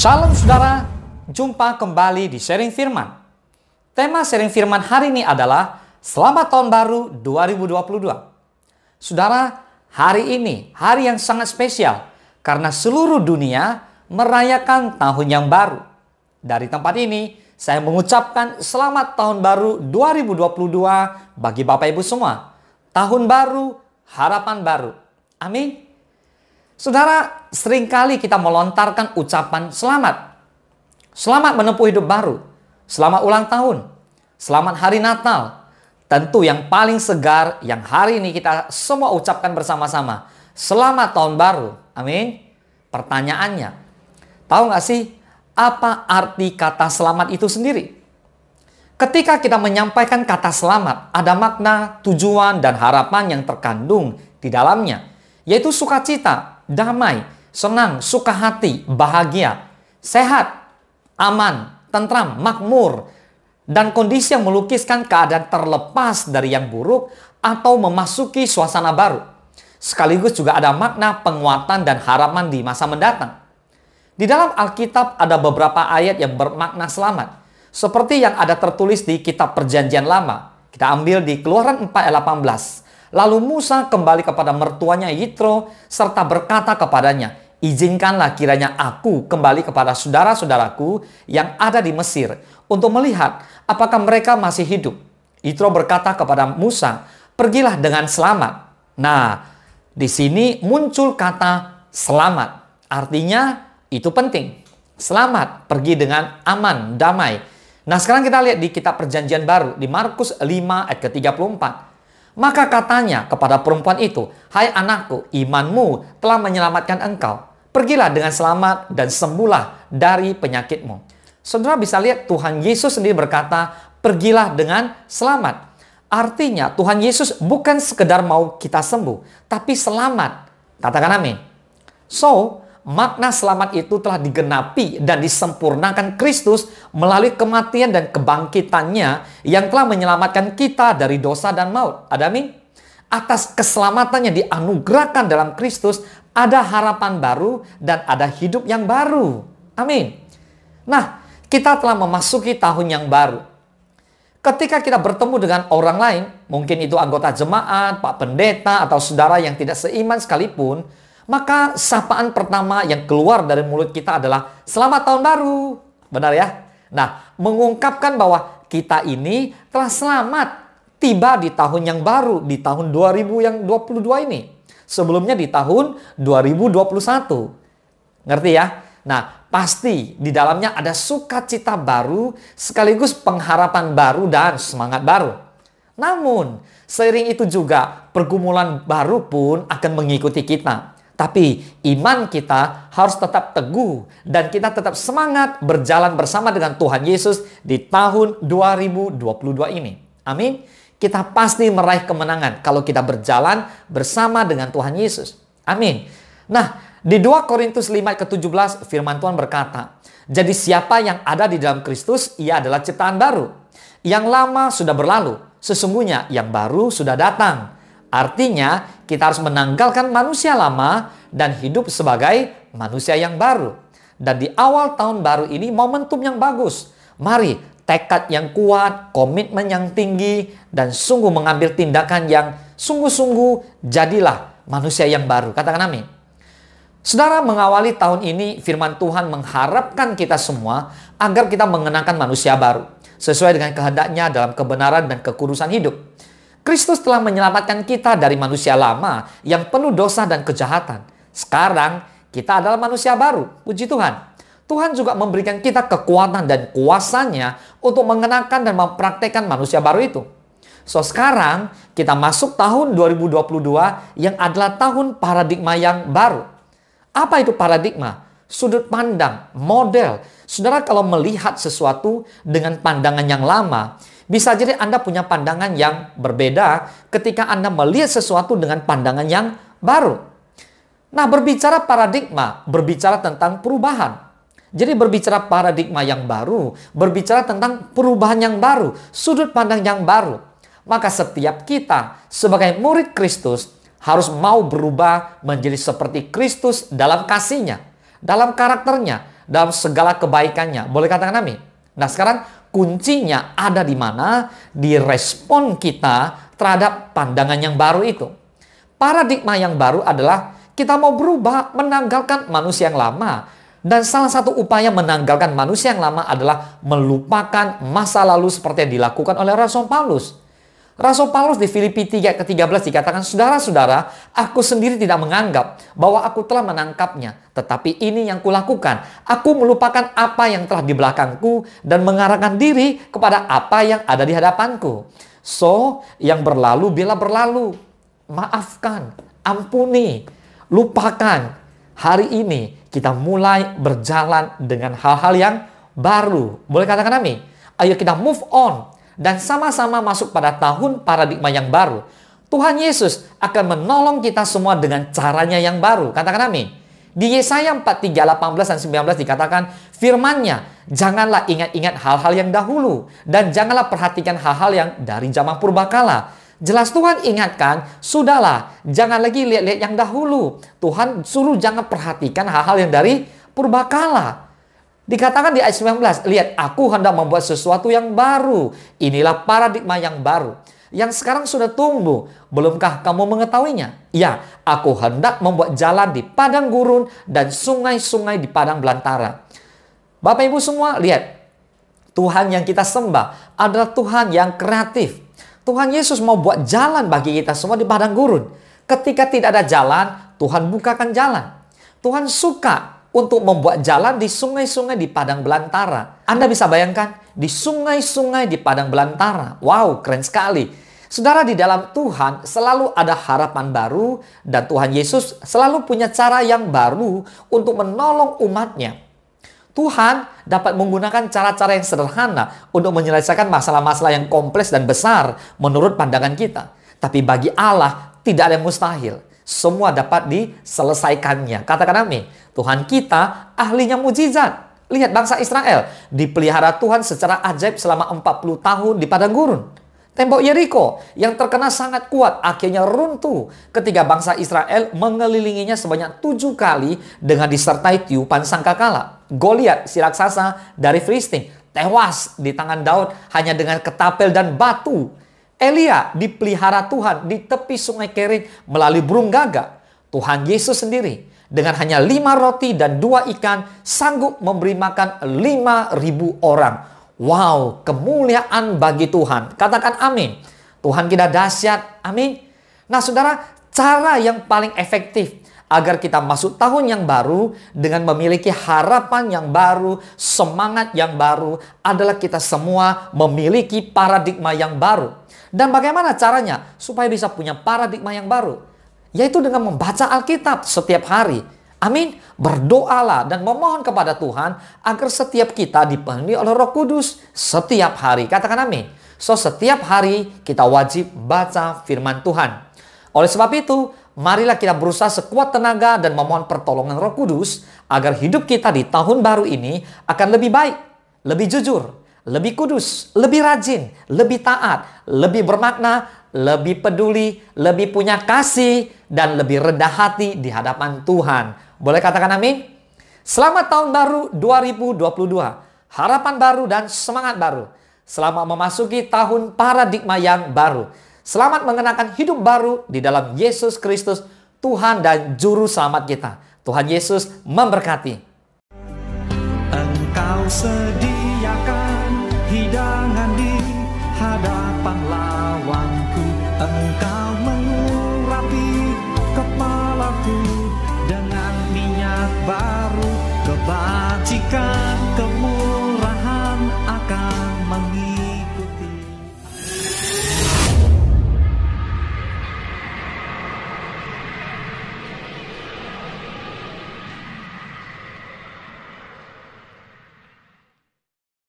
Shalom saudara, jumpa kembali di Sharing Firman. Tema Sharing Firman hari ini adalah Selamat Tahun Baru 2022. Saudara, hari ini hari yang sangat spesial karena seluruh dunia merayakan tahun yang baru. Dari tempat ini, saya mengucapkan Selamat Tahun Baru 2022 bagi Bapak Ibu semua. Tahun baru, harapan baru. Amin. Saudara, seringkali kita melontarkan ucapan selamat. Selamat menempuh hidup baru. Selamat ulang tahun. Selamat hari Natal. Tentu yang paling segar yang hari ini kita semua ucapkan bersama-sama. Selamat tahun baru. Amin. Pertanyaannya, tahu nggak sih apa arti kata selamat itu sendiri? Ketika kita menyampaikan kata selamat, ada makna, tujuan, dan harapan yang terkandung di dalamnya, yaitu sukacita, damai, senang, suka hati, bahagia, sehat, aman, tentram, makmur, dan kondisi yang melukiskan keadaan terlepas dari yang buruk atau memasuki suasana baru. Sekaligus juga ada makna penguatan dan harapan di masa mendatang. Di dalam Alkitab ada beberapa ayat yang bermakna selamat, seperti yang ada tertulis di Kitab Perjanjian Lama. Kita ambil di Keluaran 4 ayat 18. Lalu Musa kembali kepada mertuanya Yitro serta berkata kepadanya, "Izinkanlah kiranya aku kembali kepada saudara-saudaraku yang ada di Mesir untuk melihat apakah mereka masih hidup." Yitro berkata kepada Musa, "Pergilah dengan selamat." Nah, di sini muncul kata selamat. Artinya itu penting. Selamat, pergi dengan aman, damai. Nah, sekarang kita lihat di Kitab Perjanjian Baru di Markus 5 ayat ke-34. Maka katanya kepada perempuan itu, "Hai anakku, imanmu telah menyelamatkan engkau. Pergilah dengan selamat dan sembuhlah dari penyakitmu." Saudara bisa lihat Tuhan Yesus sendiri berkata, "Pergilah dengan selamat." Artinya Tuhan Yesus bukan sekedar mau kita sembuh, tapi selamat. Katakan amin. So, makna selamat itu telah digenapi dan disempurnakan Kristus melalui kematian dan kebangkitannya yang telah menyelamatkan kita dari dosa dan maut. Ada amin? Atas keselamatannya dianugerahkan dalam Kristus ada harapan baru dan ada hidup yang baru. Amin. Nah, kita telah memasuki tahun yang baru. Ketika kita bertemu dengan orang lain, mungkin itu anggota jemaat, Pak Pendeta, atau saudara yang tidak seiman sekalipun, maka sapaan pertama yang keluar dari mulut kita adalah selamat tahun baru. Benar ya? Nah, mengungkapkan bahwa kita ini telah selamat tiba di tahun yang baru, di tahun 2022 ini. Sebelumnya di tahun 2021. Ngerti ya? Nah, pasti di dalamnya ada sukacita baru, sekaligus pengharapan baru dan semangat baru. Namun, seiring itu juga pergumulan baru pun akan mengikuti kita. Tapi iman kita harus tetap teguh dan kita tetap semangat berjalan bersama dengan Tuhan Yesus di tahun 2022 ini. Amin. Kita pasti meraih kemenangan kalau kita berjalan bersama dengan Tuhan Yesus. Amin. Nah, di 2 Korintus 5 ke-17 firman Tuhan berkata, "Jadi siapa yang ada di dalam Kristus, ia adalah ciptaan baru. Yang lama sudah berlalu, sesungguhnya yang baru sudah datang." Artinya, kita harus menanggalkan manusia lama dan hidup sebagai manusia yang baru. Dan di awal tahun baru ini momentum yang bagus. Mari tekad yang kuat, komitmen yang tinggi, dan sungguh mengambil tindakan yang sungguh-sungguh jadilah manusia yang baru. Katakan amin. Saudara, mengawali tahun ini firman Tuhan mengharapkan kita semua agar kita mengenakan manusia baru. Sesuai dengan kehendaknya dalam kebenaran dan kekudusan hidup. Kristus telah menyelamatkan kita dari manusia lama yang penuh dosa dan kejahatan. Sekarang kita adalah manusia baru. Puji Tuhan. Tuhan juga memberikan kita kekuatan dan kuasanya untuk mengenakan dan mempraktekkan manusia baru itu. So, sekarang kita masuk tahun 2022 yang adalah tahun paradigma yang baru. Apa itu paradigma? Sudut pandang, model. Saudara, kalau melihat sesuatu dengan pandangan yang lama, bisa jadi Anda punya pandangan yang berbeda ketika Anda melihat sesuatu dengan pandangan yang baru. Nah, berbicara paradigma, berbicara tentang perubahan. Jadi berbicara paradigma yang baru, berbicara tentang perubahan yang baru, sudut pandang yang baru. Maka setiap kita sebagai murid Kristus harus mau berubah menjadi seperti Kristus dalam kasihnya, dalam karakternya, dalam segala kebaikannya. Boleh katakan amin? Nah, sekarang kuncinya ada di mana? Di respon kita terhadap pandangan yang baru itu. Paradigma yang baru adalah kita mau berubah, menanggalkan manusia yang lama. Dan salah satu upaya menanggalkan manusia yang lama adalah melupakan masa lalu seperti yang dilakukan oleh Rasul Paulus. Rasul Paulus di Filipi 3:13 dikatakan, "Saudara-saudara, aku sendiri tidak menganggap bahwa aku telah menangkapnya. Tetapi ini yang kulakukan. Aku melupakan apa yang telah di belakangku dan mengarahkan diri kepada apa yang ada di hadapanku. So, yang berlalu bila berlalu. Maafkan, ampuni, lupakan. Hari ini kita mulai berjalan dengan hal-hal yang baru." Boleh katakan amin? Ayo kita move on dan sama-sama masuk pada tahun paradigma yang baru. Tuhan Yesus akan menolong kita semua dengan caranya yang baru. Katakan amin. Di Yesaya 43:18 dan 19 dikatakan, firman-Nya, "Janganlah ingat-ingat hal-hal yang dahulu, dan janganlah perhatikan hal-hal yang dari zaman purbakala." Jelas Tuhan ingatkan, sudahlah, jangan lagi lihat-lihat yang dahulu. Tuhan suruh jangan perhatikan hal-hal yang dari purbakala. Dikatakan di ayat 19, "Lihat, aku hendak membuat sesuatu yang baru." Inilah paradigma yang baru, yang sekarang sudah tumbuh. Belumkah kamu mengetahuinya? Ya, aku hendak membuat jalan di padang gurun dan sungai-sungai di padang belantara. Bapak Ibu semua, lihat. Tuhan yang kita sembah adalah Tuhan yang kreatif. Tuhan Yesus mau buat jalan bagi kita semua di padang gurun. Ketika tidak ada jalan, Tuhan bukakan jalan. Tuhan suka untuk membuat jalan di sungai-sungai di padang belantara. Anda bisa bayangkan, di sungai-sungai di padang belantara. Wow, keren sekali. Saudara, di dalam Tuhan selalu ada harapan baru, dan Tuhan Yesus selalu punya cara yang baru untuk menolong umatnya. Tuhan dapat menggunakan cara-cara yang sederhana untuk menyelesaikan masalah-masalah yang kompleks dan besar menurut pandangan kita. Tapi bagi Allah tidak ada yang mustahil. Semua dapat diselesaikannya. Katakan amin. Tuhan kita ahlinya mujizat. Lihat bangsa Israel dipelihara Tuhan secara ajaib selama 40 tahun di padang gurun. Tembok Yeriko yang terkena sangat kuat akhirnya runtuh ketika bangsa Israel mengelilinginya sebanyak 7 kali dengan disertai tiupan sangkakala. Goliat, si raksasa dari Filistin, tewas di tangan Daud hanya dengan ketapel dan batu. Elia dipelihara Tuhan di tepi sungai Kerit melalui burung gagak. Tuhan Yesus sendiri dengan hanya 5 roti dan 2 ikan sanggup memberi makan 5.000 orang. Wow, kemuliaan bagi Tuhan. Katakan amin. Tuhan kita dahsyat. Amin. Nah, saudara, cara yang paling efektif agar kita masuk tahun yang baru dengan memiliki harapan yang baru, semangat yang baru, adalah kita semua memiliki paradigma yang baru. Dan bagaimana caranya supaya bisa punya paradigma yang baru? Yaitu dengan membaca Alkitab setiap hari. Amin. Berdoalah dan memohon kepada Tuhan agar setiap kita dipenuhi oleh Roh Kudus setiap hari. Katakan amin. So, setiap hari kita wajib baca firman Tuhan. Oleh sebab itu, marilah kita berusaha sekuat tenaga dan memohon pertolongan Roh Kudus agar hidup kita di tahun baru ini akan lebih baik, lebih jujur, lebih kudus, lebih rajin, lebih taat, lebih bermakna, lebih peduli, lebih punya kasih, dan lebih rendah hati di hadapan Tuhan. Boleh katakan amin? Selamat tahun baru 2022. Harapan baru dan semangat baru. Selamat memasuki tahun paradigma yang baru. Selamat mengenakan hidup baru di dalam Yesus Kristus, Tuhan dan Juru Selamat kita. Tuhan Yesus memberkati. Engkau sediakan hidangan di hadapan lawanku. Engkau mengurapi kepalaku dengan minyak baru kebajikan.